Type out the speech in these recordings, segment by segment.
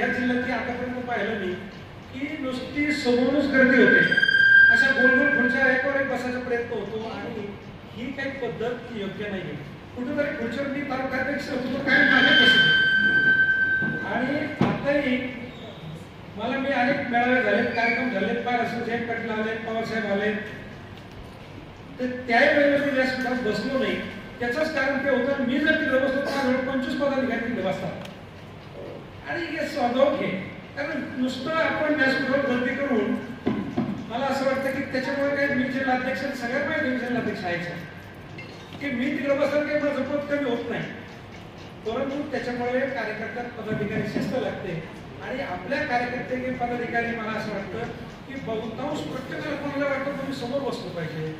या जिल्ह्यात आतापर्यंत पाहिलं मी की नुसती समोरूनच गर्दी होते, अशा गोल गोल खुर्च्या एकावर एक बसायचा प्रयत्न होतो आणि ही काही पद्धत योग्य नाही. कुठेतरी खुर्चीवर मी तालुक्याध्यक्ष होतो काय मागत नसतो. आणि आताही मला मी अनेक मेळावे झाले, कार्यक्रम झाले, फार असं जयंत पाटील आले, पवारसाहेब आले, तर त्याही वेळेला मी व्यासपीठात बसलो नाही. त्याचंच कारण ते होतं, मी जर तिकडे बसलो तर 25 पदाधिकारी तिकडे बसतात आणि हे स्वाभाविक आहे. कारण नुसतं आपण व्यासपीठावर गर्दी करून मला असं वाटतं की त्याच्यामुळे काही मी जिल्हाध्यक्ष सगळ्यात माहिती जिल्हाध्यक्ष आहे की मी तिकडे बसलं काही माझं पद कमी होत नाही, परंतु त्याच्यामुळे कार्यकर्त्यात पदाधिकारी शिस्त लागते. आणि आपल्या कार्यकर्ते पदाधिकारी मला असं वाटतं की बहुतांश प्रत्येकाला कोणाला वाटतं तुम्ही समोर बसलं पाहिजे,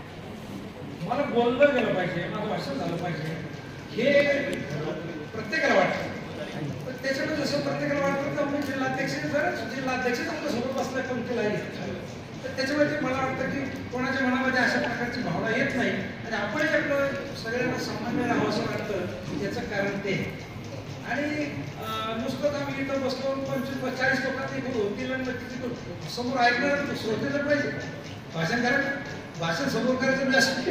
मला बोललं गेलं पाहिजे, माझं भाषण झालं पाहिजे, हे प्रत्येकाला वाटतं. तर त्याच्यामुळे जसं प्रत्येकाला वाटतं तर आपण जिल्हाध्यक्ष जिल्हाध्यक्ष आपल्या समोर बसलाय पंक्तीलाही, तर त्याच्यामुळे ते मला वाटतं की कोणाच्या मनामध्ये अशा प्रकारची भावना येत नाही आणि आपण आपलं सगळ्यांना सामान्य राहावं असं वाटतं. याचं कारण ते. आणि नुसतंच आम्ही इथं बसलो 25-40 लोकांनी होतील समोर ऐकणार श्रोते जर पाहिजे भाषण करायला, भाषण समोर करायचं नसतं,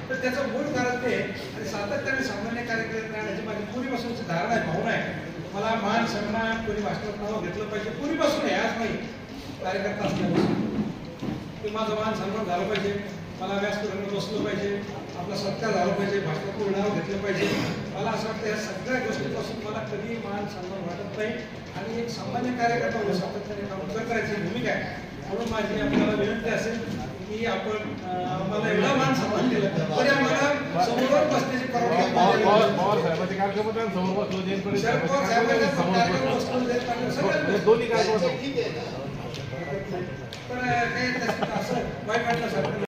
तर त्याचं मूळ कारण ते. आणि सातत्याने सामान्य कार्यक्रम करण्याची माझी पूर्वीपासूनची धारणा आहे, भावना आहे. मला मान सन्मान कोणी भाषणात नाव घेतलं पाहिजे पूर्वीपासून आहे, आज नाही. कार्यकर्ता असल्यापासून की माझा मान सन्मान झाला पाहिजे, मला व्यासपीठावर बसलं पाहिजे, आपला सत्कार झाला पाहिजे, भाषणातून नाव घेतलं पाहिजे. मला असं वाटतं या सगळ्या गोष्टीपासून मला कधी मान सन्मान वाटत नाही. आणि एक सामान्य कार्यकर्ता म्हणून सातत्याने काम करायची भूमिका आहे. म्हणून माझी आपल्याला विनंती असेल की आपण मला एवढा मान सन्मान केला तरी आम्हाला समोर बसण्याची परवानगी. पण काही असं वाईट वाटलं